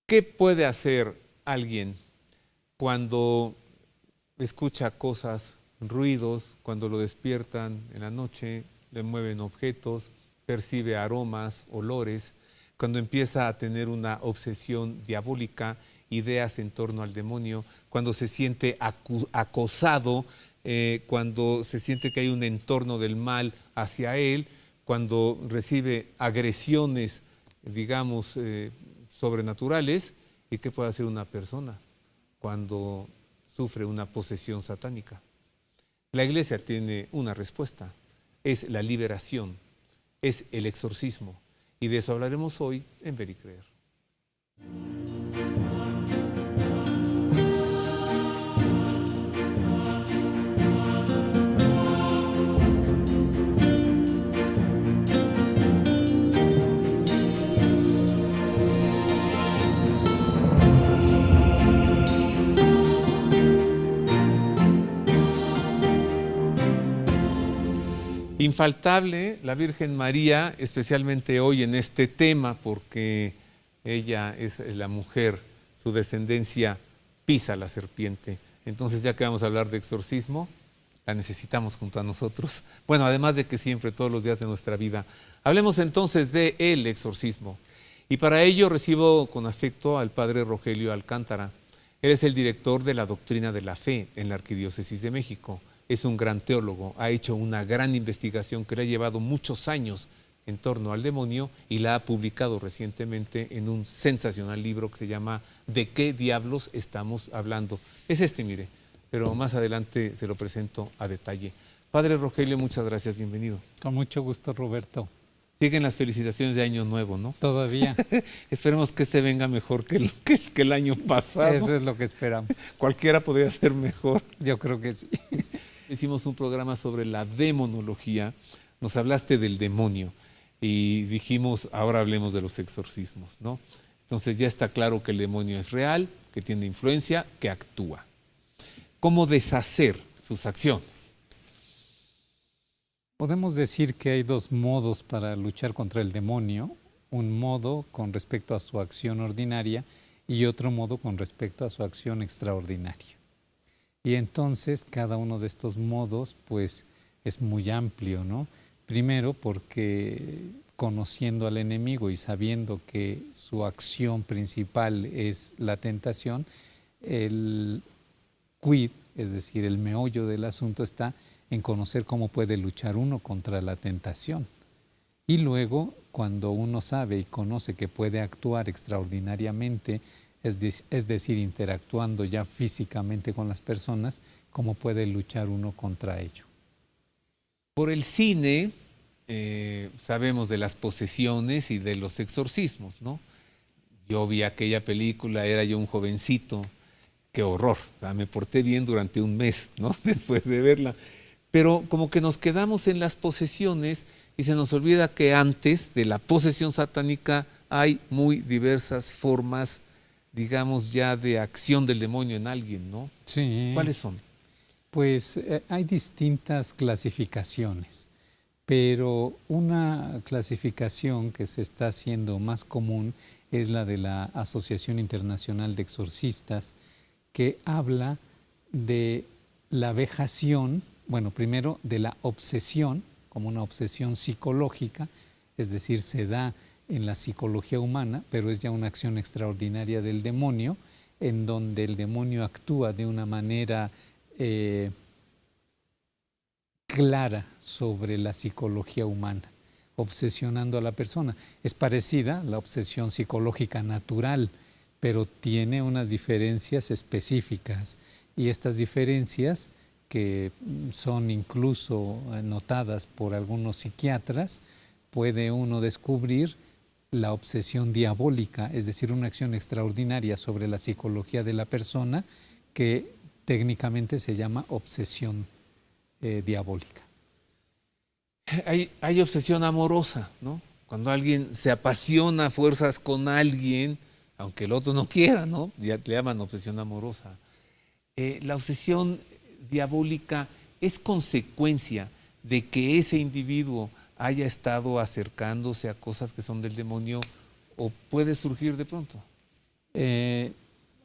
¿Qué puede hacer alguien cuando escucha cosas, ruidos, cuando lo despiertan en la noche, le mueven objetos, percibe aromas, olores, cuando empieza a tener una obsesión diabólica, ideas en torno al demonio, cuando se siente acosado, cuando se siente que hay un entorno del mal hacia él, cuando recibe agresiones, digamos, sobrenaturales? ¿Y qué puede hacer una persona cuando sufre una posesión satánica? La Iglesia tiene una respuesta: es la liberación, es el exorcismo, y de eso hablaremos hoy en Ver y Creer. Infaltable la Virgen María, especialmente hoy en este tema, porque ella es la mujer, su descendencia pisa la serpiente. Entonces, ya que vamos a hablar de exorcismo, la necesitamos junto a nosotros. Bueno, además de que siempre, todos los días de nuestra vida. Hablemos entonces de el exorcismo. Y para ello recibo con afecto al padre Rogelio Alcántara. Él es el director de la doctrina de la fe en la Arquidiócesis de México. Es un gran teólogo, ha hecho una gran investigación que le ha llevado muchos años en torno al demonio y la ha publicado recientemente en un sensacional libro que se llama ¿De qué diablos estamos hablando? Es este, mire, pero más adelante se lo presento a detalle. Padre Rogelio, muchas gracias, bienvenido. Con mucho gusto, Roberto. Siguen las felicitaciones de Año Nuevo, ¿no? Todavía. Esperemos que este venga mejor que el año pasado. Eso es lo que esperamos. Cualquiera podría ser mejor. Yo creo que sí. Hicimos un programa sobre la demonología, nos hablaste del demonio y dijimos, ahora hablemos de los exorcismos, ¿no? Entonces ya está claro que el demonio es real, que tiene influencia, que actúa. ¿Cómo deshacer sus acciones? Podemos decir que hay dos modos para luchar contra el demonio, un modo con respecto a su acción ordinaria y otro modo con respecto a su acción extraordinaria. Y entonces cada uno de estos modos pues es muy amplio, ¿no? Primero porque conociendo al enemigo y sabiendo que su acción principal es la tentación, el quid, es decir, el meollo del asunto está en conocer cómo puede luchar uno contra la tentación. Y luego, cuando uno sabe y conoce que puede actuar extraordinariamente, es decir, interactuando ya físicamente con las personas, cómo puede luchar uno contra ello. Por el cine sabemos de las posesiones y de los exorcismos, ¿no? Yo vi aquella película, era yo un jovencito, qué horror, me porté bien durante un mes, ¿no? Después de verla. Pero como que nos quedamos en las posesiones y se nos olvida que antes de la posesión satánica hay muy diversas formas, digamos, ya de acción del demonio en alguien, ¿no? Sí. ¿Cuáles son? Pues hay distintas clasificaciones, pero una clasificación que se está haciendo más común es la de la Asociación Internacional de Exorcistas, que habla de la vejación, bueno, primero de la obsesión, como una obsesión psicológica, es decir, se da en la psicología humana, pero es ya una acción extraordinaria del demonio, en donde el demonio actúa de una manera clara sobre la psicología humana, obsesionando a la persona. Es parecida a la obsesión psicológica natural, pero tiene unas diferencias específicas, y estas diferencias, que son incluso notadas por algunos psiquiatras, puede uno descubrir la obsesión diabólica, es decir, una acción extraordinaria sobre la psicología de la persona que técnicamente se llama obsesión diabólica. Hay obsesión amorosa, ¿no? Cuando alguien se apasiona a fuerzas con alguien, aunque el otro no quiera, ¿no? Ya le llaman obsesión amorosa. La obsesión diabólica es consecuencia de que ese individuo haya estado acercándose a cosas que son del demonio, o puede surgir de pronto.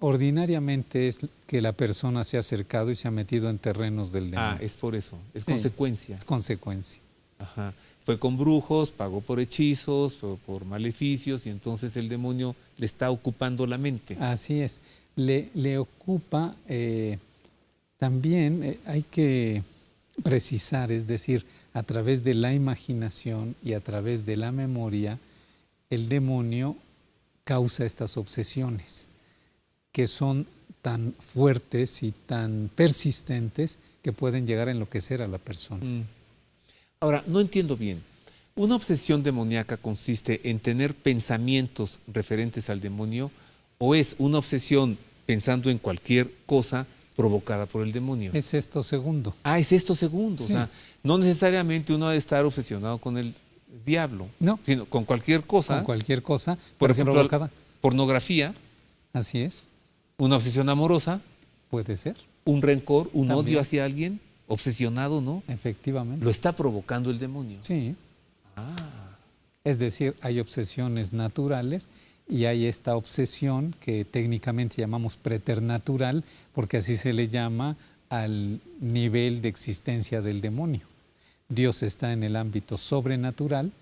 Ordinariamente es que la persona se ha acercado y se ha metido en terrenos del demonio. Es por eso, es Sí, consecuencia. es consecuencia. Ajá. Fue con brujos, pagó por hechizos, por maleficios, y entonces el demonio le está ocupando la mente. Así es. Le ocupa, también hay que precisar, es decir, a través de la imaginación y a través de la memoria, el demonio causa estas obsesiones que son tan fuertes y tan persistentes que pueden llegar a enloquecer a la persona. Ahora, no entiendo bien. ¿Una obsesión demoníaca consiste en tener pensamientos referentes al demonio o es una obsesión pensando en cualquier cosa provocada por el demonio? Es esto segundo. Es esto segundo. Sí. O sea, no necesariamente uno ha de estar obsesionado con el diablo, No. sino con cualquier cosa. Con cualquier cosa, Por pero ejemplo, provocada. pornografía, Así es, una obsesión amorosa, puede ser, un rencor, un También. odio hacia alguien, obsesionado, ¿no? efectivamente. Lo está provocando el demonio. Sí. Es decir, hay obsesiones naturales y hay esta obsesión que técnicamente llamamos preternatural, porque así se le llama al nivel de existencia del demonio. Dios está en el ámbito sobrenatural,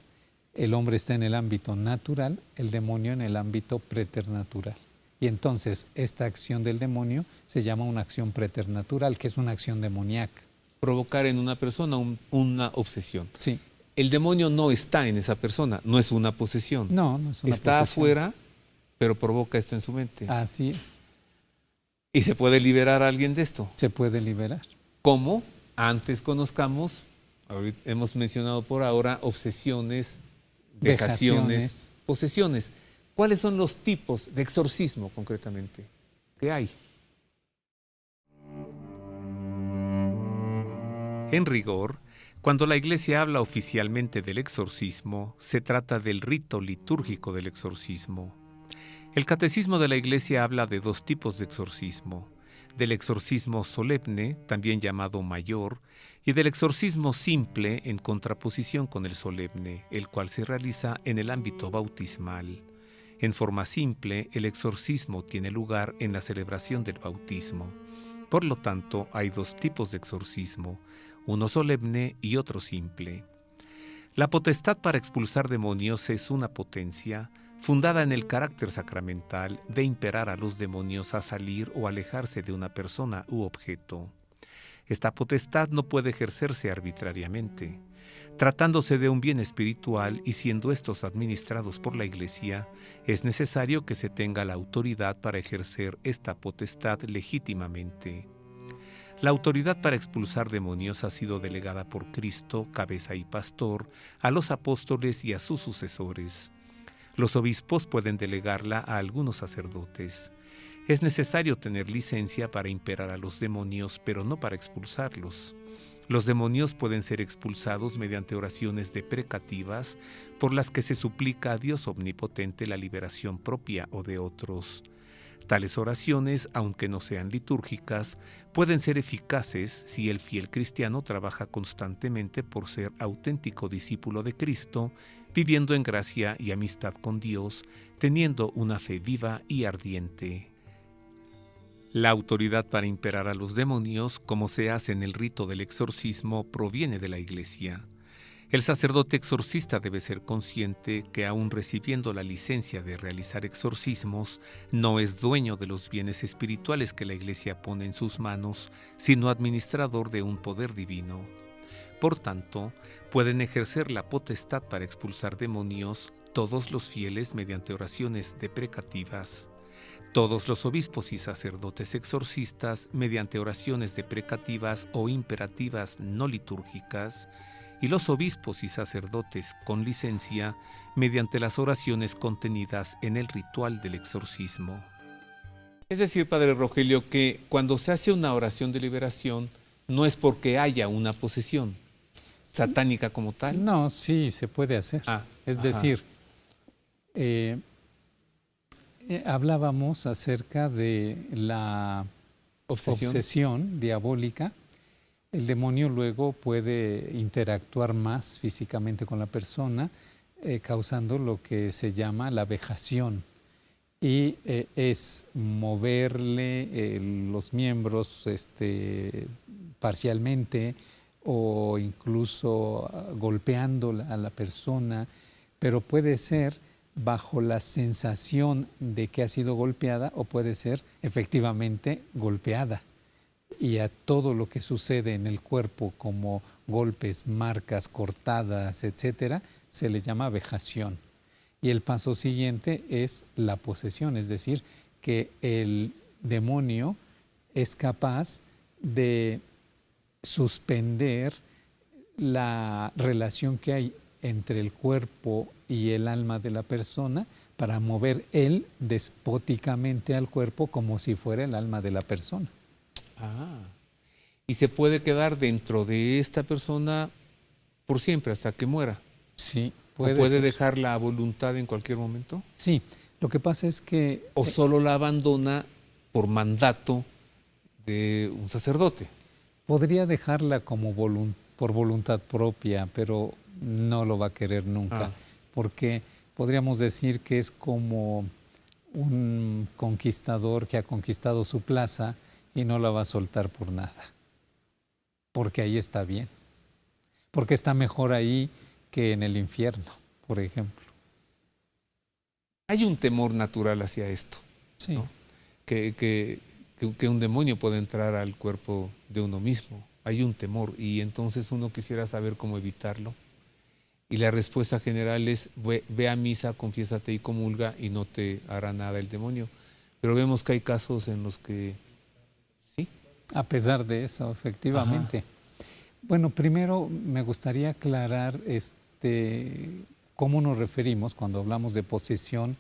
el hombre está en el ámbito natural, el demonio en el ámbito preternatural. Y entonces esta acción del demonio se llama una acción preternatural, que es una acción demoníaca. Provocar en una persona una obsesión. Sí. El demonio no está en esa persona, no es una posesión. No, no es una Está posesión. afuera, pero provoca esto en su mente. Así es. ¿Y se puede liberar a alguien de esto? Se puede liberar. ¿Cómo? Antes conozcamos, hemos mencionado por ahora, obsesiones, vejaciones, posesiones. ¿Cuáles son los tipos de exorcismo concretamente que hay? En rigor, cuando la Iglesia habla oficialmente del exorcismo, se trata del rito litúrgico del exorcismo. El Catecismo de la Iglesia habla de dos tipos de exorcismo: del exorcismo solemne, también llamado mayor, y del exorcismo simple en contraposición con el solemne, el cual se realiza en el ámbito bautismal. En forma simple, el exorcismo tiene lugar en la celebración del bautismo. Por lo tanto, hay dos tipos de exorcismo: uno solemne y otro simple. La potestad para expulsar demonios es una potencia fundada en el carácter sacramental de imperar a los demonios a salir o alejarse de una persona u objeto. Esta potestad no puede ejercerse arbitrariamente. Tratándose de un bien espiritual y siendo estos administrados por la Iglesia, es necesario que se tenga la autoridad para ejercer esta potestad legítimamente. La autoridad para expulsar demonios ha sido delegada por Cristo, cabeza y pastor, a los apóstoles y a sus sucesores. Los obispos pueden delegarla a algunos sacerdotes. Es necesario tener licencia para imperar a los demonios, pero no para expulsarlos. Los demonios pueden ser expulsados mediante oraciones deprecativas por las que se suplica a Dios omnipotente la liberación propia o de otros. Tales oraciones, aunque no sean litúrgicas, pueden ser eficaces si el fiel cristiano trabaja constantemente por ser auténtico discípulo de Cristo, viviendo en gracia y amistad con Dios, teniendo una fe viva y ardiente. La autoridad para imperar a los demonios, como se hace en el rito del exorcismo, proviene de la Iglesia. El sacerdote exorcista debe ser consciente que, aun recibiendo la licencia de realizar exorcismos, no es dueño de los bienes espirituales que la Iglesia pone en sus manos, sino administrador de un poder divino. Por tanto, pueden ejercer la potestad para expulsar demonios todos los fieles mediante oraciones deprecativas, todos los obispos y sacerdotes exorcistas mediante oraciones deprecativas o imperativas no litúrgicas, y los obispos y sacerdotes con licencia mediante las oraciones contenidas en el ritual del exorcismo. Es decir, Padre Rogelio, que cuando se hace una oración de liberación no es porque haya una posesión satánica como tal. No, sí, se puede hacer. Es decir, hablábamos acerca de la obsesión diabólica. El demonio luego puede interactuar más físicamente con la persona, causando lo que se llama la vejación. y es moverle los miembros parcialmente o incluso golpeando a la persona, pero puede ser bajo la sensación de que ha sido golpeada o puede ser efectivamente golpeada. Y a todo lo que sucede en el cuerpo como golpes, marcas, cortadas, etcétera, se le llama vejación. Y el paso siguiente es la posesión, es decir, que el demonio es capaz de suspender la relación que hay entre el cuerpo y el alma de la persona para mover él despóticamente al cuerpo como si fuera el alma de la persona. Ah, y se puede quedar dentro de esta persona por siempre, hasta que muera. Sí, ¿O puede ser. dejar la voluntad en cualquier momento? Sí, lo que pasa es que... ¿O solo la abandona por mandato de un sacerdote? Podría dejarla como por voluntad propia, pero no lo va a querer nunca, porque podríamos decir que es como un conquistador que ha conquistado su plaza y no la va a soltar por nada, porque ahí está bien, porque está mejor ahí que en el infierno, por ejemplo. Hay un temor natural hacia esto, sí. ¿no? Que un demonio pueda entrar al cuerpo de uno mismo. Hay un temor y entonces uno quisiera saber cómo evitarlo. Y la respuesta general es: ve a misa, confiésate y comulga y no te hará nada el demonio. Pero vemos que hay casos en los que sí. A pesar de eso, efectivamente. Ajá. Bueno, primero me gustaría aclarar cómo nos referimos cuando hablamos de posesión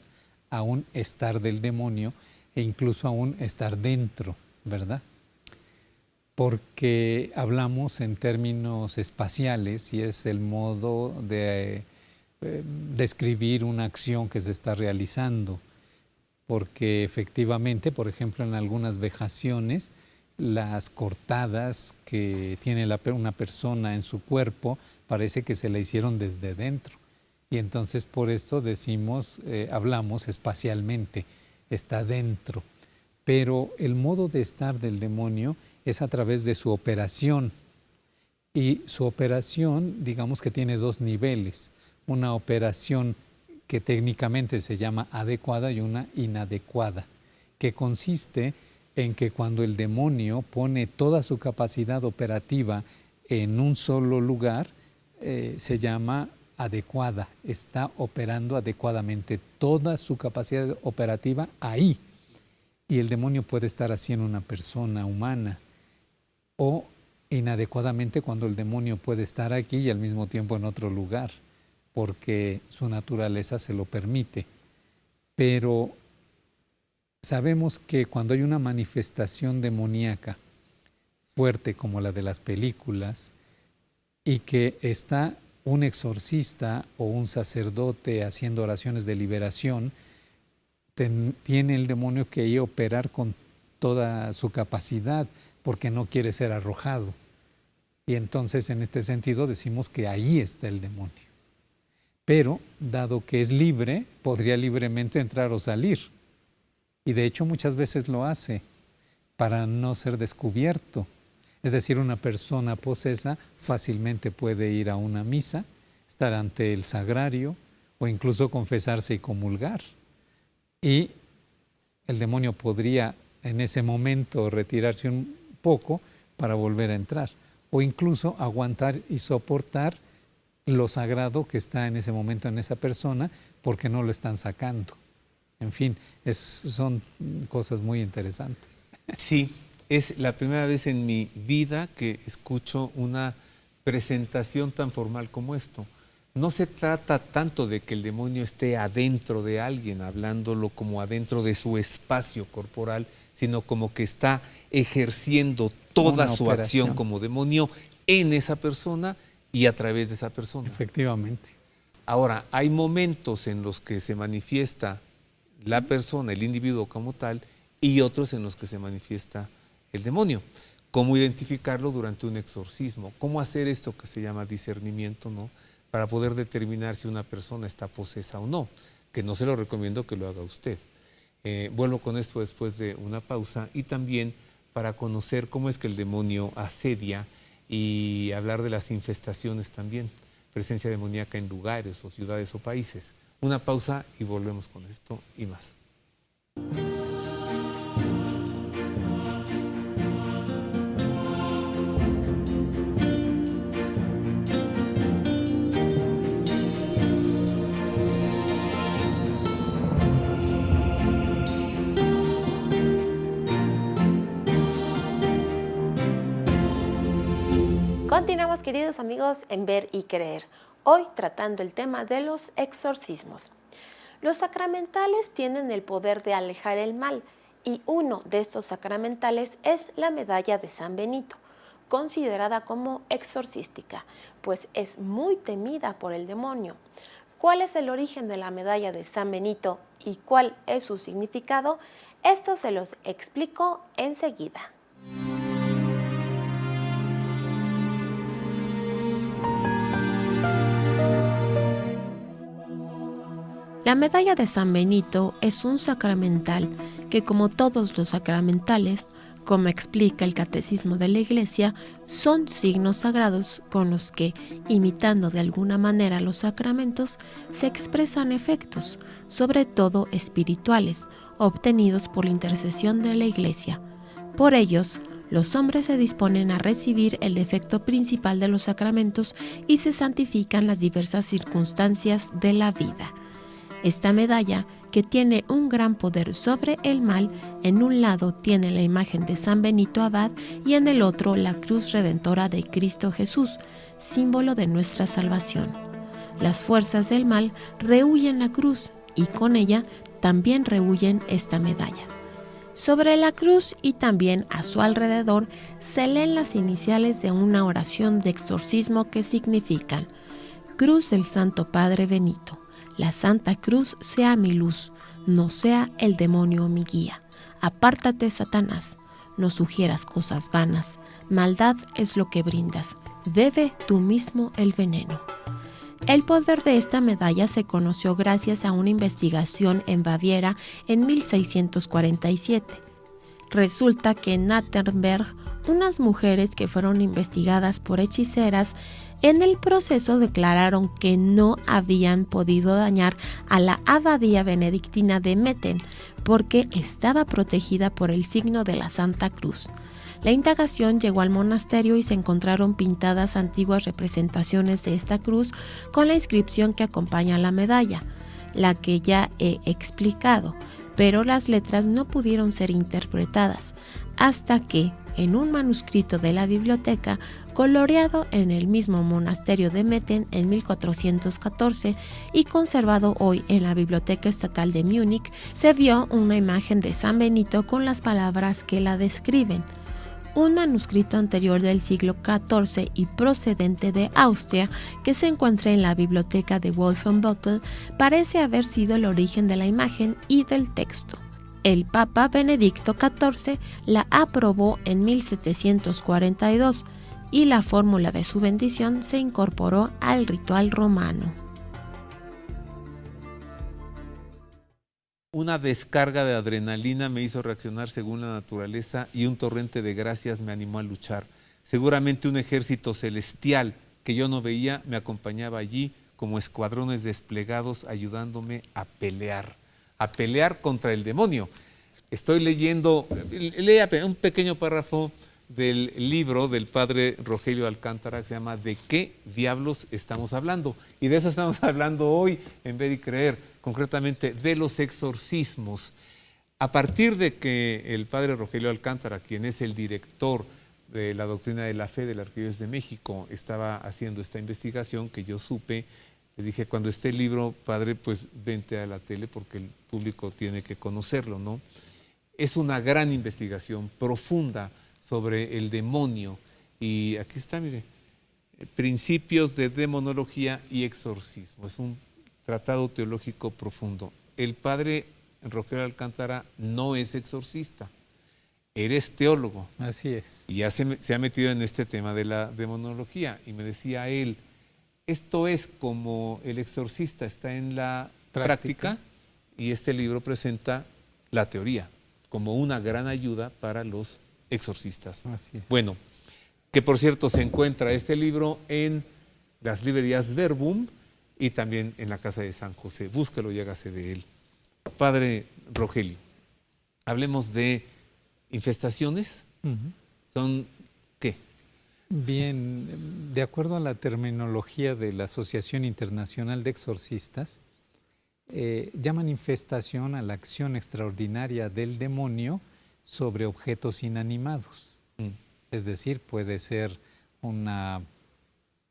a un estar del demonio e incluso a un estar dentro, ¿verdad? Porque hablamos en términos espaciales y es el modo de describir una acción que se está realizando, porque efectivamente, por ejemplo, en algunas vejaciones, las cortadas que tiene una persona en su cuerpo parece que se la hicieron desde dentro. Y entonces por esto decimos, hablamos espacialmente, está dentro. Pero el modo de estar del demonio es a través de su operación. Y su operación, digamos que tiene dos niveles. Una operación que técnicamente se llama adecuada y una inadecuada, que consiste en que cuando el demonio pone toda su capacidad operativa en un solo lugar, se llama adecuada, está operando adecuadamente toda su capacidad operativa ahí. Y el demonio puede estar así en una persona humana, o inadecuadamente cuando el demonio puede estar aquí y al mismo tiempo en otro lugar, porque su naturaleza se lo permite. Pero sabemos que cuando hay una manifestación demoníaca fuerte como la de las películas y que está un exorcista o un sacerdote haciendo oraciones de liberación, tiene el demonio que ir a operar con toda su capacidad porque no quiere ser arrojado. Y entonces en este sentido decimos que ahí está el demonio. Pero dado que es libre, podría libremente entrar o salir. Y de hecho muchas veces lo hace para no ser descubierto. Es decir, una persona posesa fácilmente puede ir a una misa, estar ante el sagrario o incluso confesarse y comulgar. Y el demonio podría en ese momento retirarse un poco para volver a entrar o incluso aguantar y soportar lo sagrado que está en ese momento en esa persona porque no lo están sacando. En fin, son cosas muy interesantes. Sí, es la primera vez en mi vida que escucho una presentación tan formal como esto. No se trata tanto de que el demonio esté adentro de alguien, hablándolo como adentro de su espacio corporal, sino como que está ejerciendo toda su acción como demonio en esa persona y a través de esa persona. Efectivamente. Ahora, hay momentos en los que se manifiesta la persona, el individuo como tal, y otros en los que se manifiesta el demonio. ¿Cómo identificarlo durante un exorcismo? ¿Cómo hacer esto que se llama discernimiento, ¿no?, para poder determinar si una persona está posesa o no? Que no se lo recomiendo que lo haga usted. Vuelvo con esto después de una pausa y también para conocer cómo es que el demonio asedia y hablar de las infestaciones también, presencia demoníaca en lugares o ciudades o países. Una pausa y volvemos con esto y más. Continuamos, queridos amigos, en Ver y Creer, hoy tratando el tema de los exorcismos. Los sacramentales tienen el poder de alejar el mal y uno de estos sacramentales es la medalla de San Benito, considerada como exorcística, pues es muy temida por el demonio. ¿Cuál es el origen de la medalla de San Benito y cuál es su significado? Esto se los explico enseguida. La medalla de San Benito es un sacramental que, como todos los sacramentales, como explica el Catecismo de la Iglesia, son signos sagrados con los que, imitando de alguna manera los sacramentos, se expresan efectos, sobre todo espirituales, obtenidos por la intercesión de la Iglesia. Por ellos, los hombres se disponen a recibir el efecto principal de los sacramentos y se santifican las diversas circunstancias de la vida. Esta medalla, que tiene un gran poder sobre el mal, en un lado tiene la imagen de San Benito Abad y en el otro la cruz redentora de Cristo Jesús, símbolo de nuestra salvación. Las fuerzas del mal rehuyen la cruz y con ella también rehuyen esta medalla. Sobre la cruz y también a su alrededor se leen las iniciales de una oración de exorcismo que significan: Cruz del Santo Padre Benito. La Santa Cruz sea mi luz, no sea el demonio mi guía. Apártate, Satanás, no sugieras cosas vanas, maldad es lo que brindas, bebe tú mismo el veneno. El poder de esta medalla se conoció gracias a una investigación en Baviera en 1647. Resulta que en Natterberg, unas mujeres que fueron investigadas por hechiceras, en el proceso declararon que no habían podido dañar a la abadía benedictina de Metten porque estaba protegida por el signo de la Santa Cruz. La indagación llegó al monasterio y se encontraron pintadas antiguas representaciones de esta cruz con la inscripción que acompaña la medalla, la que ya he explicado, pero las letras no pudieron ser interpretadas hasta que, en un manuscrito de la biblioteca, coloreado en el mismo monasterio de Metten en 1414 y conservado hoy en la Biblioteca Estatal de Múnich, se vio una imagen de San Benito con las palabras que la describen. Un manuscrito anterior del siglo XIV y procedente de Austria, que se encuentra en la biblioteca de Wolfenbüttel, parece haber sido el origen de la imagen y del texto. El Papa Benedicto XIV la aprobó en 1742 y la fórmula de su bendición se incorporó al ritual romano. Una descarga de adrenalina me hizo reaccionar según la naturaleza y un torrente de gracias me animó a luchar. Seguramente un ejército celestial que yo no veía me acompañaba allí como escuadrones desplegados ayudándome a pelear contra el demonio. Estoy leyendo, lea un pequeño párrafo del libro del padre Rogelio Alcántara que se llama ¿De qué diablos estamos hablando? Y de eso estamos hablando hoy en Ver y Creer, concretamente de los exorcismos. A partir de que el padre Rogelio Alcántara, quien es el director de la doctrina de la fe de la Arquidiócesis de México, estaba haciendo esta investigación que yo supe, le dije, cuando esté el libro, padre, pues vente a la tele porque el público tiene que conocerlo, ¿no? Es una gran investigación profunda sobre el demonio. Y aquí está, mire, Principios de Demonología y Exorcismo. Es un tratado teológico profundo. El padre Rogelio Alcántara no es exorcista, eres teólogo. Así es. Y ya se ha metido en este tema de la demonología. Y me decía él, esto es como el exorcista está en la práctica y este libro presenta la teoría como una gran ayuda para los exorcistas. Así es. Bueno, que por cierto se encuentra este libro en las librerías Verbum y también en la Casa de San José. Búsquelo y hágase de él. Padre Rogelio, hablemos de infestaciones. ¿Son qué? Bien, de acuerdo a la terminología de la Asociación Internacional de Exorcistas, llaman infestación a la acción extraordinaria del demonio sobre objetos inanimados. Es decir, puede ser una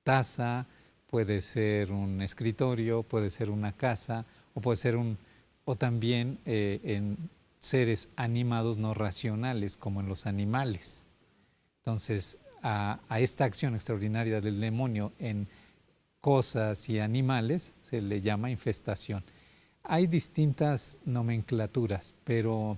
taza, puede ser un escritorio, puede ser una casa, o puede ser o también en seres animados no racionales, como en los animales. Entonces, a esta acción extraordinaria del demonio en cosas y animales se le llama infestación. Hay distintas nomenclaturas, pero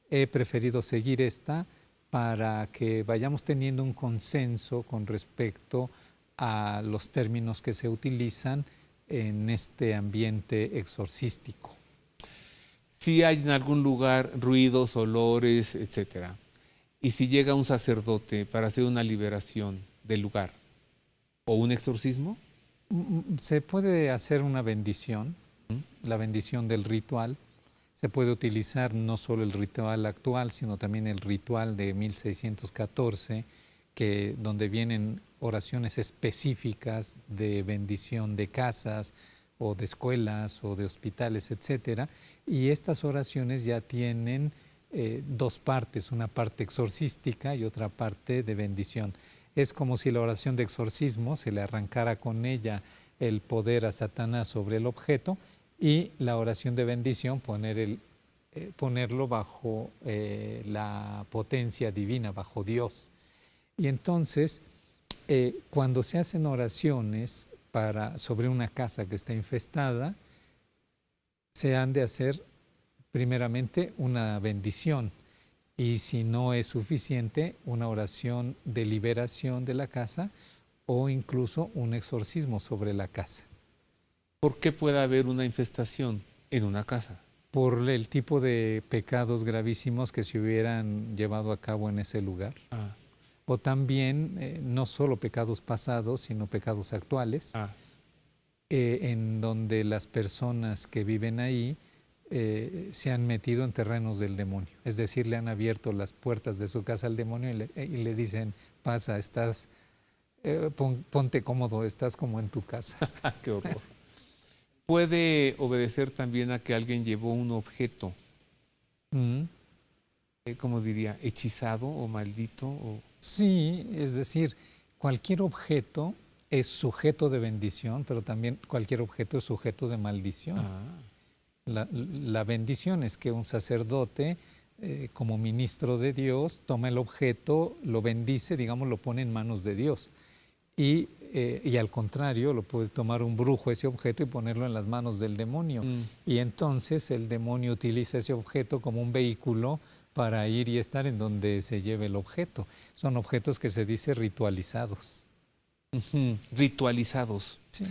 he preferido seguir esta para que vayamos teniendo un consenso con respecto a los términos que se utilizan en este ambiente exorcístico. Si hay en algún lugar ruidos, olores, etcétera, y si llega un sacerdote para hacer una liberación del lugar o un exorcismo, se puede hacer una bendición, la bendición del ritual. Se puede utilizar no solo el ritual actual, sino también el ritual de 1614, donde vienen oraciones específicas de bendición de casas o de escuelas o de hospitales, etcétera. Y estas oraciones ya tienen dos partes, una parte exorcística y otra parte de bendición. Es como si la oración de exorcismo se le arrancara con ella el poder a Satanás sobre el objeto, y la oración de bendición ponerlo bajo la potencia divina, bajo Dios. Y entonces, cuando se hacen oraciones sobre una casa que está infestada, se han de hacer primeramente una bendición, y si no es suficiente, una oración de liberación de la casa o incluso un exorcismo sobre la casa. ¿Por qué puede haber una infestación en una casa? Por el tipo de pecados gravísimos que se hubieran llevado a cabo en ese lugar. O también, no solo pecados pasados, sino pecados actuales, en donde las personas que viven ahí se han metido en terrenos del demonio. Es decir, le han abierto las puertas de su casa al demonio y le dicen: pasa, ponte cómodo, estás como en tu casa. ¡Qué horror! Puede obedecer también a que alguien llevó un objeto, ¿cómo diría? ¿Hechizado o maldito? Sí, es decir, cualquier objeto es sujeto de bendición, pero también cualquier objeto es sujeto de maldición. La bendición es que un sacerdote, como ministro de Dios, toma el objeto, lo bendice, digamos, lo pone en manos de Dios. Y al contrario, lo puede tomar un brujo ese objeto y ponerlo en las manos del demonio. Y entonces el demonio utiliza ese objeto como un vehículo para ir y estar en donde se lleve el objeto. Son objetos que se dice ritualizados. Ritualizados. Sí.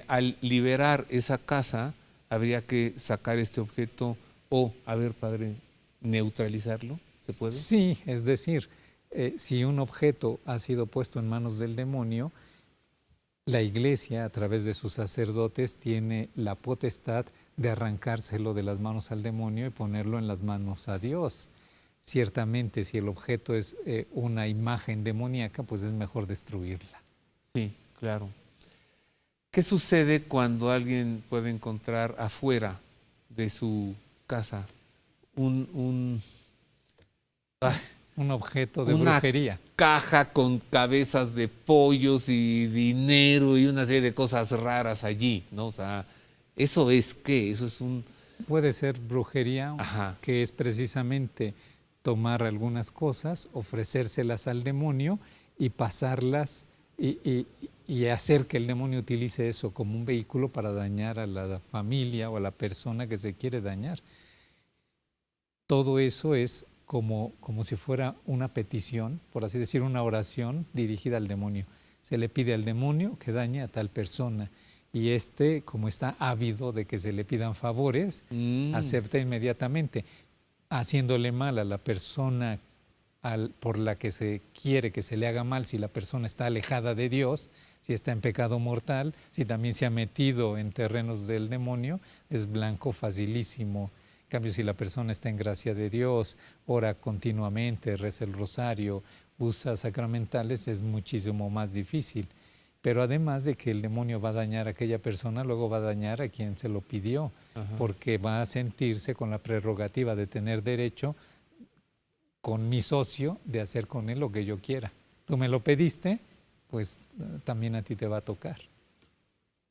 Al liberar esa casa, habría que sacar este objeto o, a ver, padre, neutralizarlo. ¿Se puede? Sí, es decir, si un objeto ha sido puesto en manos del demonio, la Iglesia, a través de sus sacerdotes, tiene la potestad de arrancárselo de las manos al demonio y ponerlo en las manos a Dios. Ciertamente, si el objeto es una imagen demoníaca, pues es mejor destruirla. Sí, claro. ¿Qué sucede cuando alguien puede encontrar afuera de su casa un objeto de brujería? Caja con cabezas de pollos y dinero y una serie de cosas raras allí, ¿no? O sea, ¿eso es qué? Eso es un... Puede ser brujería, que es precisamente tomar algunas cosas, ofrecérselas al demonio y pasarlas y hacer que el demonio utilice eso como un vehículo para dañar a la familia o a la persona que se quiere dañar. Todo eso es como si fuera una petición, por así decir, una oración dirigida al demonio. Se le pide al demonio que dañe a tal persona, y como está ávido de que se le pidan favores, acepta inmediatamente. haciéndole mal a la persona por la que se quiere que se le haga mal, si la persona está alejada de Dios, si está en pecado mortal, si también se ha metido en terrenos del demonio, es blanco facilísimo. En cambio, si la persona está en gracia de Dios, ora continuamente, reza el rosario, usa sacramentales, es muchísimo más difícil. Pero además de que el demonio va a dañar a aquella persona, luego va a dañar a quien se lo pidió, porque va a sentirse con la prerrogativa de tener derecho con mi socio de hacer con él lo que yo quiera. Tú me lo pediste, pues también a ti te va a tocar.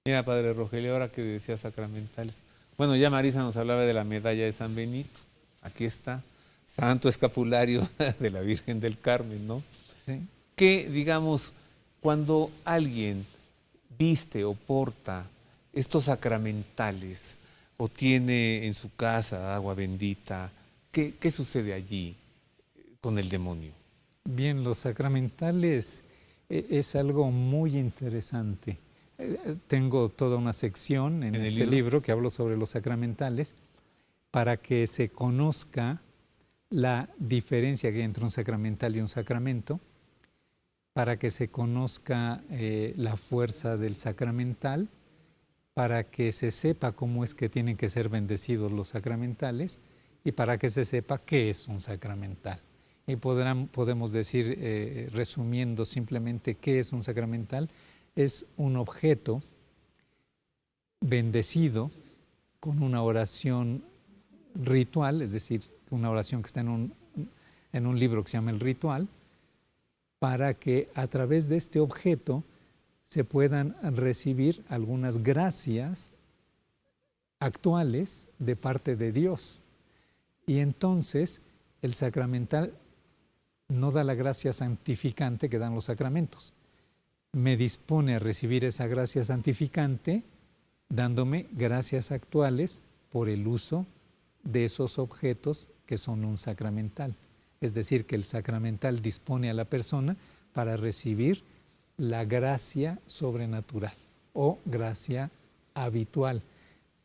Mira, Padre Rogelio, ahora que decía sacramentales. Bueno, ya Marisa nos hablaba de la medalla de San Benito. Aquí está, Santo Escapulario de la Virgen del Carmen, ¿no? Sí. Que, digamos, cuando alguien viste o porta estos sacramentales o tiene en su casa agua bendita, ¿qué sucede allí con el demonio? Bien, los sacramentales es algo muy interesante. Tengo toda una sección en este libro que hablo sobre los sacramentales para que se conozca la diferencia que hay entre un sacramental y un sacramento, para que se conozca la fuerza del sacramental, para que se sepa cómo es que tienen que ser bendecidos los sacramentales y para que se sepa qué es un sacramental. Y podemos decir, resumiendo simplemente qué es un sacramental, es un objeto bendecido con una oración ritual, es decir, una oración que está en un libro que se llama El Ritual, para que a través de este objeto se puedan recibir algunas gracias actuales de parte de Dios. Y entonces el sacramental no da la gracia santificante que dan los sacramentos. Me dispone a recibir esa gracia santificante dándome gracias actuales por el uso de esos objetos que son un sacramental. Es decir, que el sacramental dispone a la persona para recibir la gracia sobrenatural o gracia habitual.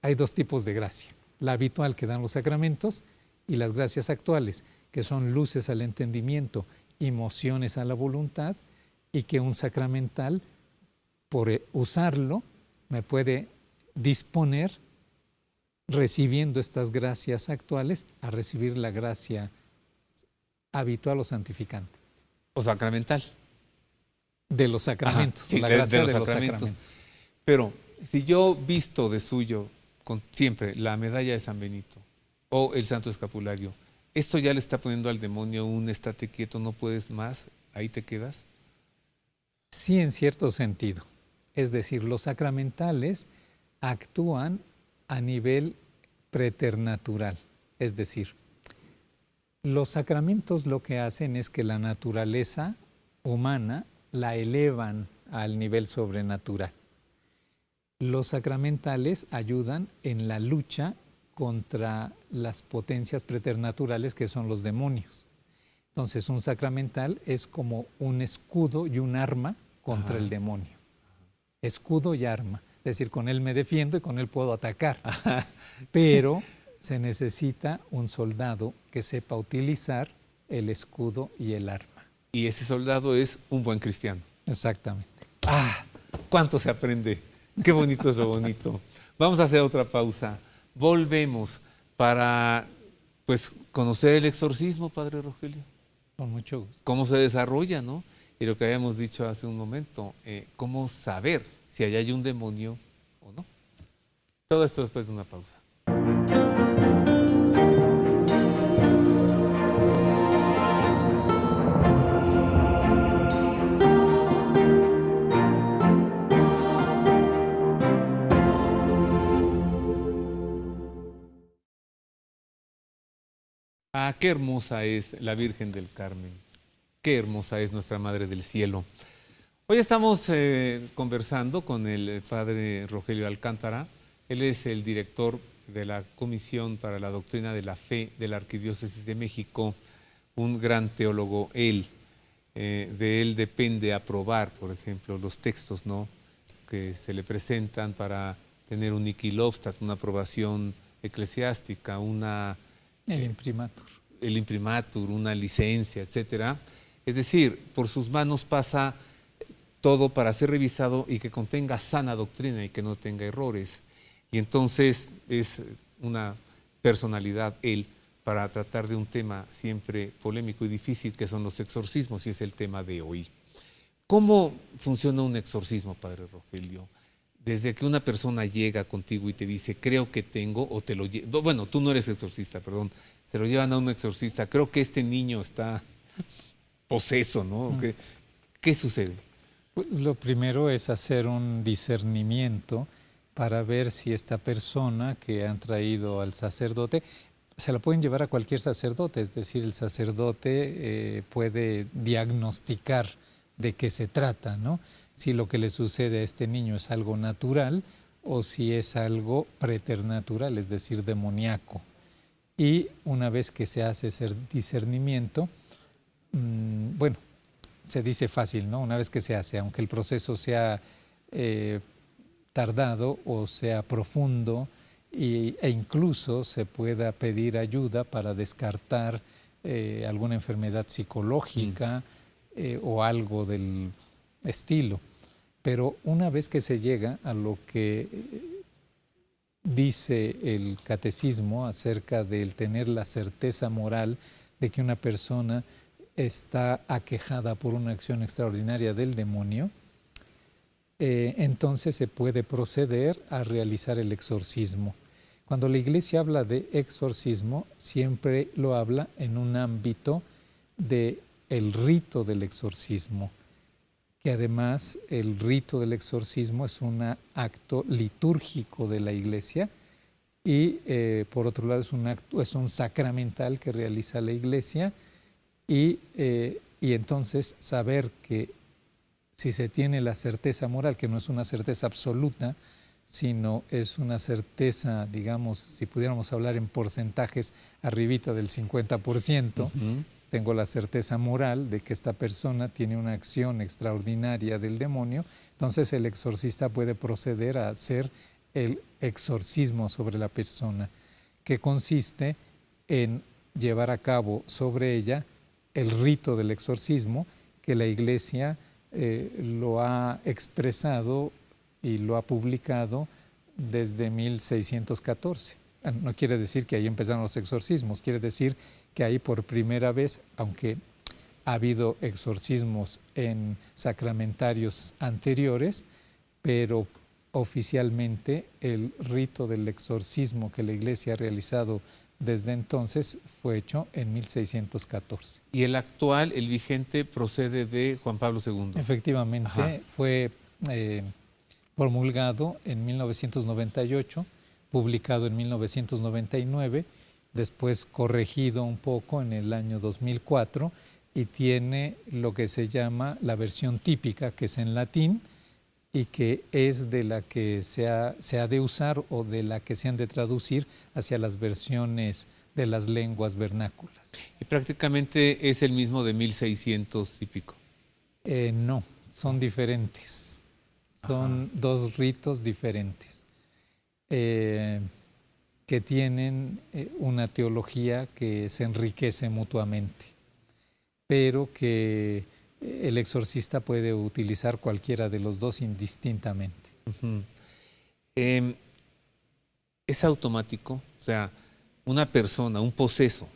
Hay dos tipos de gracia: la habitual que dan los sacramentos y las gracias actuales, que son luces al entendimiento, emociones a la voluntad, y que un sacramental, por usarlo, me puede disponer, recibiendo estas gracias actuales, a recibir la gracia habitual o santificante. O sacramental. De los sacramentos. Ajá, sí, la gracia de los sacramentos. Pero si yo visto de suyo siempre la medalla de San Benito o el Santo Escapulario, ¿esto ya le está poniendo al demonio un estate quieto, no puedes más, ahí te quedas? Sí, en cierto sentido. Es decir, los sacramentales actúan a nivel preternatural. Es decir, los sacramentos lo que hacen es que la naturaleza humana la elevan al nivel sobrenatural. Los sacramentales ayudan en la lucha contra las potencias preternaturales que son los demonios. Entonces, un sacramental es como un escudo y un arma contra el demonio. Escudo y arma. Es decir, con él me defiendo y con él puedo atacar. Pero se necesita un soldado que sepa utilizar el escudo y el arma. Y ese soldado es un buen cristiano. Exactamente. ¡Ah! ¿Cuánto se aprende? Qué bonito es lo bonito. Vamos a hacer otra pausa. Volvemos para conocer el exorcismo, Padre Rogelio. Con mucho gusto. Cómo se desarrolla, ¿no? Y lo que habíamos dicho hace un momento, cómo saber si allá hay un demonio o no. Todo esto después de una pausa. Ah, qué hermosa es la Virgen del Carmen, qué hermosa es nuestra Madre del Cielo. Hoy estamos conversando con el Padre Rogelio Alcántara. Él es el director de la Comisión para la Doctrina de la Fe de la Arquidiócesis de México, un gran teólogo él. De él depende aprobar, por ejemplo, los textos, ¿no?, que se le presentan para tener un nihil obstat, una aprobación eclesiástica, una El imprimatur. el imprimatur, una licencia, etcétera. Es decir, por sus manos pasa todo para ser revisado y que contenga sana doctrina y que no tenga errores. Y entonces es una personalidad él para tratar de un tema siempre polémico y difícil, que son los exorcismos, y es el tema de hoy. ¿Cómo funciona un exorcismo, Padre Rogelio? Desde que una persona llega contigo y te dice, creo que tengo, o te lo lleva, bueno, tú no eres exorcista, perdón, se lo llevan a un exorcista, creo que este niño está poseso, ¿no? ¿Qué sucede? Pues lo primero es hacer un discernimiento para ver si esta persona que han traído al sacerdote, se la pueden llevar a cualquier sacerdote, es decir, el sacerdote puede diagnosticar de qué se trata, ¿no? Si lo que le sucede a este niño es algo natural o si es algo preternatural, es decir, demoníaco. Y una vez que se hace ese discernimiento, bueno, se dice fácil, ¿no? Una vez que se hace, aunque el proceso sea tardado o sea profundo e incluso se pueda pedir ayuda para descartar alguna enfermedad psicológica o algo del estilo. Pero una vez que se llega a lo que dice el catecismo acerca del tener la certeza moral de que una persona está aquejada por una acción extraordinaria del demonio, entonces se puede proceder a realizar el exorcismo. Cuando la Iglesia habla de exorcismo, siempre lo habla en un ámbito del rito del exorcismo, que además el rito del exorcismo es un acto litúrgico de la Iglesia y por otro lado es un sacramental que realiza la Iglesia y entonces saber que si se tiene la certeza moral, que no es una certeza absoluta, sino es una certeza, digamos, si pudiéramos hablar en porcentajes, arribita del 50%, tengo la certeza moral de que esta persona tiene una acción extraordinaria del demonio, entonces el exorcista puede proceder a hacer el exorcismo sobre la persona, que consiste en llevar a cabo sobre ella el rito del exorcismo, que la Iglesia lo ha expresado y lo ha publicado desde 1614. No quiere decir que ahí empezaron los exorcismos, quiere decir que ahí por primera vez, aunque ha habido exorcismos en sacramentarios anteriores, pero oficialmente el rito del exorcismo que la Iglesia ha realizado desde entonces fue hecho en 1614. Y el actual, el vigente, procede de Juan Pablo II. Efectivamente, fue promulgado en 1998, publicado en 1999, después corregido un poco en el año 2004 y tiene lo que se llama la versión típica, que es en latín y que es de la que se ha de usar o de la que se han de traducir hacia las versiones de las lenguas vernáculas. Y prácticamente es el mismo de 1600 y pico. No, son diferentes. Son dos ritos diferentes que tienen una teología que se enriquece mutuamente, pero que el exorcista puede utilizar cualquiera de los dos indistintamente. ¿Es automático? O sea, una persona, un poseso,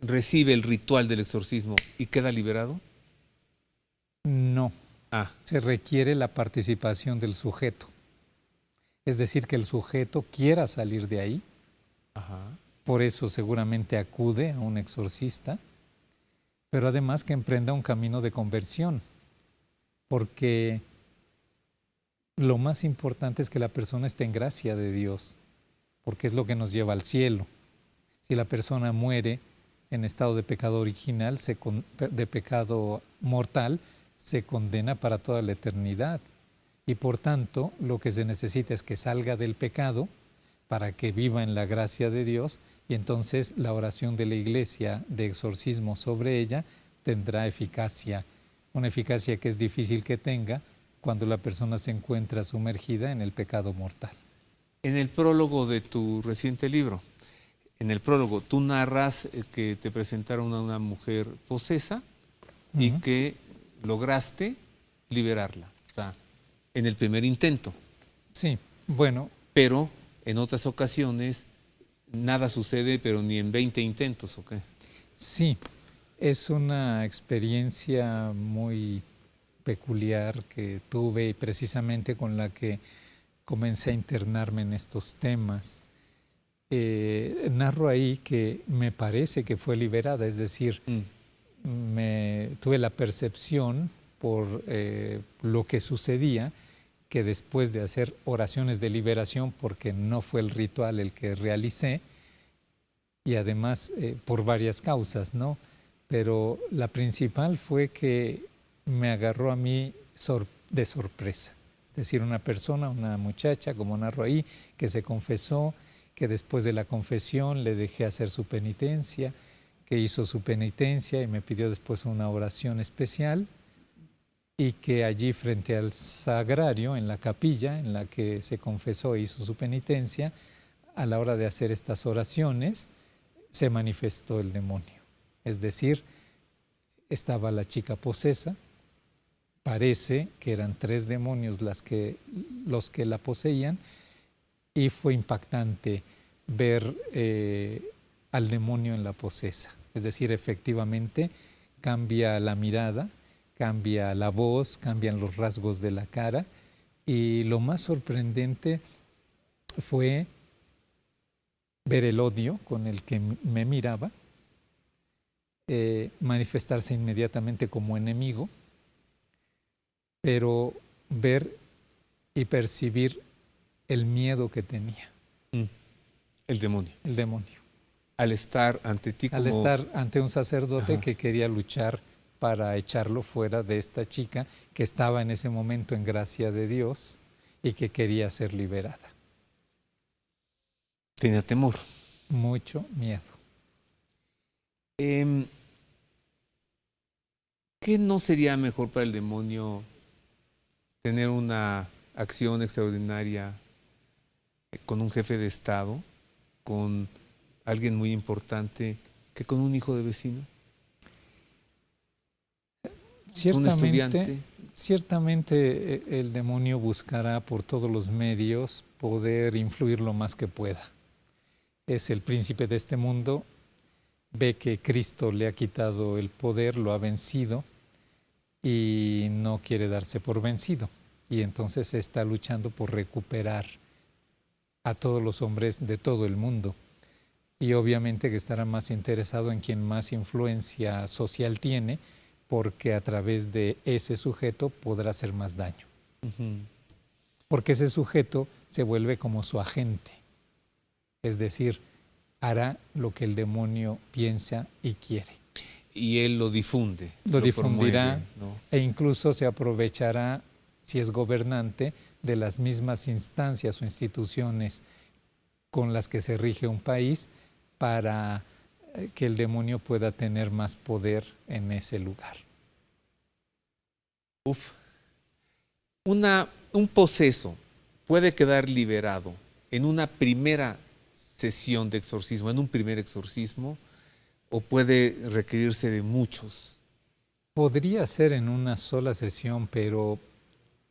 recibe el ritual del exorcismo y queda liberado. No. Se requiere la participación del sujeto. Es decir, que el sujeto quiera salir de ahí. Por eso seguramente acude a un exorcista, pero además que emprenda un camino de conversión, porque lo más importante es que la persona esté en gracia de Dios, porque es lo que nos lleva al cielo. Si la persona muere en estado de pecado original, de pecado mortal, se condena para toda la eternidad. Y por tanto, lo que se necesita es que salga del pecado para que viva en la gracia de Dios, y entonces la oración de la Iglesia de exorcismo sobre ella tendrá eficacia, una eficacia que es difícil que tenga cuando la persona se encuentra sumergida en el pecado mortal. En el prólogo de tu reciente libro, en el prólogo, tú narras que te presentaron a una mujer posesa y que lograste liberarla, o sea, en el primer intento. Sí, bueno. Pero en otras ocasiones nada sucede, pero ni en 20 intentos, ¿o qué? Sí, es una experiencia muy peculiar que tuve y precisamente con la que comencé a internarme en estos temas. Narro ahí que me parece que fue liberada, es decir, tuve la percepción por lo que sucedía, que después de hacer oraciones de liberación, porque no fue el ritual el que realicé, y además por varias causas, ¿no? Pero la principal fue que me agarró a mí de sorpresa. Es decir, una persona, una muchacha, como narro ahí, que se confesó, que después de la confesión le dejé hacer su penitencia, que hizo su penitencia y me pidió después una oración especial, y que allí frente al sagrario, en la capilla en la que se confesó e hizo su penitencia, a la hora de hacer estas oraciones, se manifestó el demonio. Es decir, estaba la chica posesa, parece que eran 3 demonios los que la poseían, y fue impactante ver al demonio en la posesa. Es decir, efectivamente cambia la mirada, cambia la voz, cambian los rasgos de la cara, y lo más sorprendente fue ver el odio con el que me miraba, manifestarse inmediatamente como enemigo, pero ver y percibir el miedo que tenía. El demonio. El demonio. Al estar ante ti como... Al estar ante un sacerdote que quería luchar para echarlo fuera de esta chica que estaba en ese momento en gracia de Dios y que quería ser liberada. Tenía temor. Mucho miedo. ¿Qué no sería mejor para el demonio tener una acción extraordinaria con un jefe de Estado, con alguien muy importante, que con un hijo de vecino? Un estudiante. Ciertamente el demonio buscará por todos los medios poder influir lo más que pueda. Es el príncipe de este mundo, ve que Cristo le ha quitado el poder, lo ha vencido y no quiere darse por vencido. Y entonces está luchando por recuperar a todos los hombres de todo el mundo. Y obviamente que estará más interesado en quien más influencia social tiene, porque a través de ese sujeto podrá hacer más daño. Porque ese sujeto se vuelve como su agente. Es decir, hará lo que el demonio piensa y quiere. Y él lo difunde. Lo difundirá, promueve, ¿no? E incluso se aprovechará, si es gobernante, de las mismas instancias o instituciones con las que se rige un país para que el demonio pueda tener más poder en ese lugar. Un poseso puede quedar liberado en una primera sesión de exorcismo, en un primer exorcismo, o puede requerirse de muchos. Podría ser en una sola sesión, pero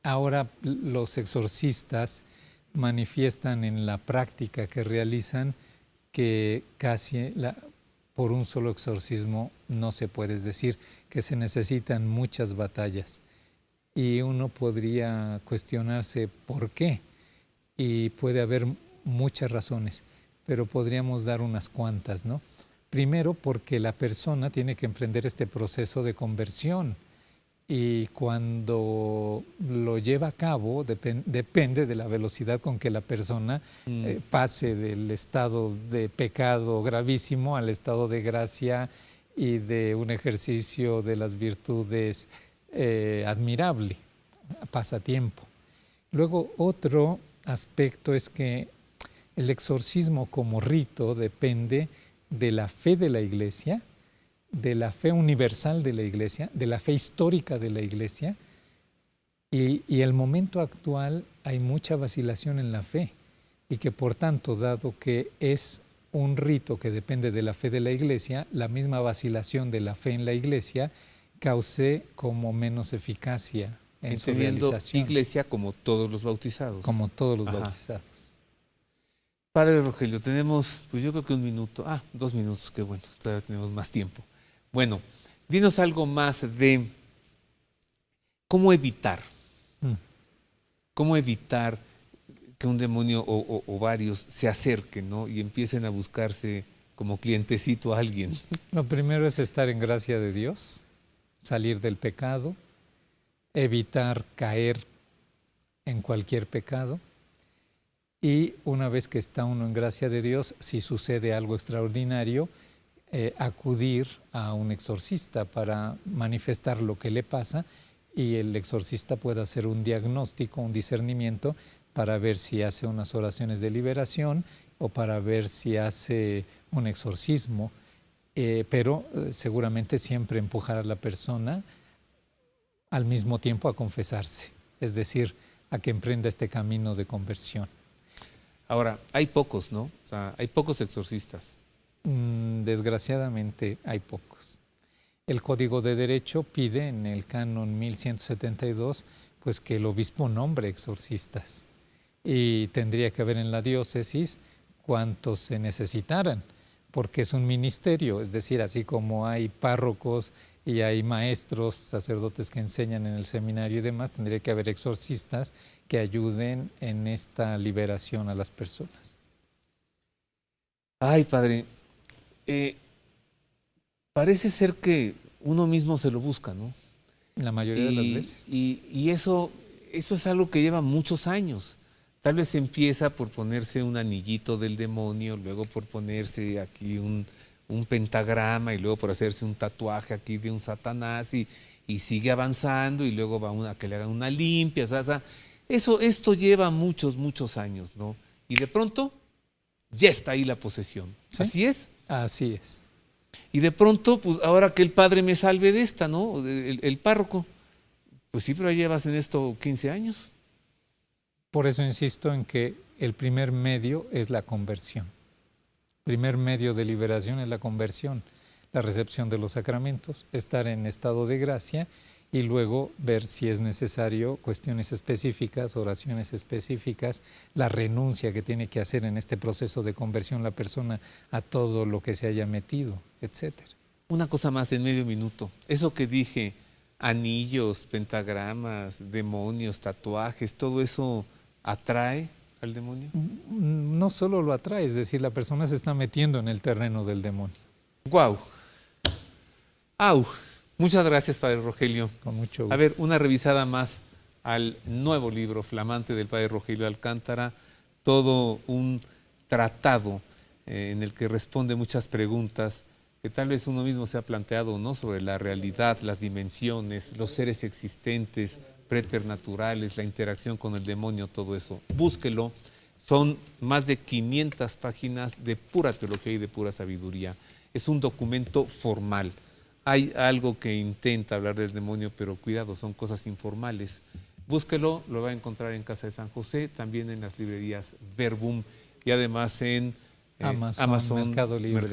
ahora los exorcistas manifiestan en la práctica que realizan que casi por un solo exorcismo no se puede, es decir, que se necesitan muchas batallas. Y uno podría cuestionarse por qué, y puede haber muchas razones, pero podríamos dar unas cuantas, ¿no? Primero, porque la persona tiene que emprender este proceso de conversión, y cuando lo lleva a cabo depende de la velocidad con que la persona pase del estado de pecado gravísimo al estado de gracia y de un ejercicio de las virtudes admirable. Pasa tiempo. Luego, otro aspecto es que el exorcismo como rito depende de la fe de la Iglesia, de la fe universal de la Iglesia, de la fe histórica de la Iglesia, y el momento actual hay mucha vacilación en la fe. y que por tanto, dado que es un rito que depende de la fe de la Iglesia, la misma vacilación de la fe en la Iglesia cause como menos eficacia en su Entendiendo realización. iglesia como todos los bautizados. Como todos los Ajá. bautizados. Padre Rogelio, tenemos, pues yo creo que 1 minuto. 2 minutos, qué bueno, todavía tenemos más tiempo. Bueno, dinos algo más de cómo evitar. ¿Cómo evitar que un demonio o varios se acerquen, ¿no? Y empiecen a buscarse como clientecito a alguien? Lo primero es estar en gracia de Dios, salir del pecado, evitar caer en cualquier pecado. Y una vez que está uno en gracia de Dios, si sucede algo extraordinario, acudir a un exorcista para manifestar lo que le pasa, y el exorcista puede hacer un diagnóstico, un discernimiento, para ver si hace unas oraciones de liberación o para ver si hace un exorcismo, pero seguramente siempre empujar a la persona al mismo tiempo a confesarse, es decir, a que emprenda este camino de conversión. Ahora, hay pocos, ¿no? O sea, hay pocos exorcistas. Desgraciadamente hay pocos. El Código de Derecho pide en el canon 1172 pues que el obispo nombre exorcistas, y tendría que haber en la diócesis cuantos se necesitaran, porque es un ministerio, es decir, así como hay párrocos y hay maestros, sacerdotes que enseñan en el seminario y demás, tendría que haber exorcistas que ayuden en esta liberación a las personas. Ay, padre, parece ser que uno mismo se lo busca, ¿no? La mayoría de las veces. Y eso es algo que lleva muchos años. Tal vez empieza por ponerse un anillito del demonio, luego por ponerse aquí un pentagrama, y luego por hacerse un tatuaje aquí de un Satanás, y sigue avanzando, y luego va a que le hagan una limpia. O sea, esto lleva muchos años, ¿no? Y de pronto ya está ahí la posesión. ¿Sí? ¿Así es? Así es. Y de pronto, pues ahora que el padre me salve de esta, ¿no? El párroco. Pues sí, pero ya llevas en esto 15 años. Por eso insisto en que el primer medio es la conversión. El primer medio de liberación es la conversión, la recepción de los sacramentos, estar en estado de gracia, y luego ver si es necesario cuestiones específicas, oraciones específicas, la renuncia que tiene que hacer en este proceso de conversión la persona a todo lo que se haya metido, etcétera. Una cosa más en medio minuto. Eso que dije, anillos, pentagramas, demonios, tatuajes, ¿todo eso atrae al demonio? No solo lo atrae, es decir, la persona se está metiendo en el terreno del demonio. ¡Guau! ¡Au! Muchas gracias, padre Rogelio. Con mucho gusto. A ver, una revisada más al nuevo libro flamante del padre Rogelio Alcántara, todo un tratado en el que responde muchas preguntas que tal vez uno mismo se ha planteado, ¿no? Sobre la realidad, las dimensiones, los seres existentes, preternaturales, la interacción con el demonio, todo eso. Búsquelo. Son más de 500 páginas de pura teología y de pura sabiduría. Es un documento formal. Hay algo que intenta hablar del demonio, pero cuidado, son cosas informales. Búsquelo, lo va a encontrar en Casa de San José, también en las librerías Verbum y además en Amazon Mercado Libre.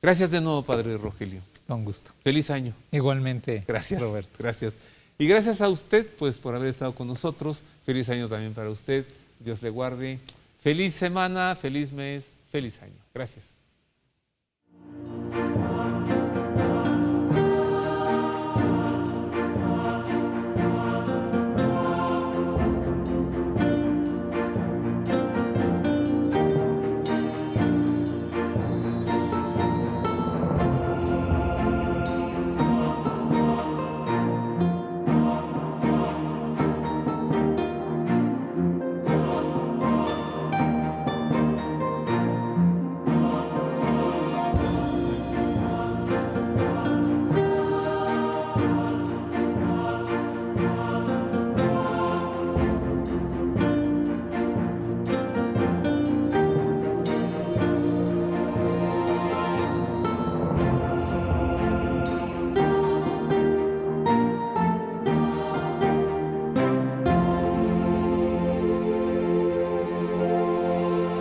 Gracias de nuevo, padre Rogelio. Con gusto. Feliz año. Igualmente, Gracias, Roberto. Gracias. Y gracias a usted, pues, por haber estado con nosotros. Feliz año también para usted. Dios le guarde. Feliz semana, feliz mes, feliz año. Gracias.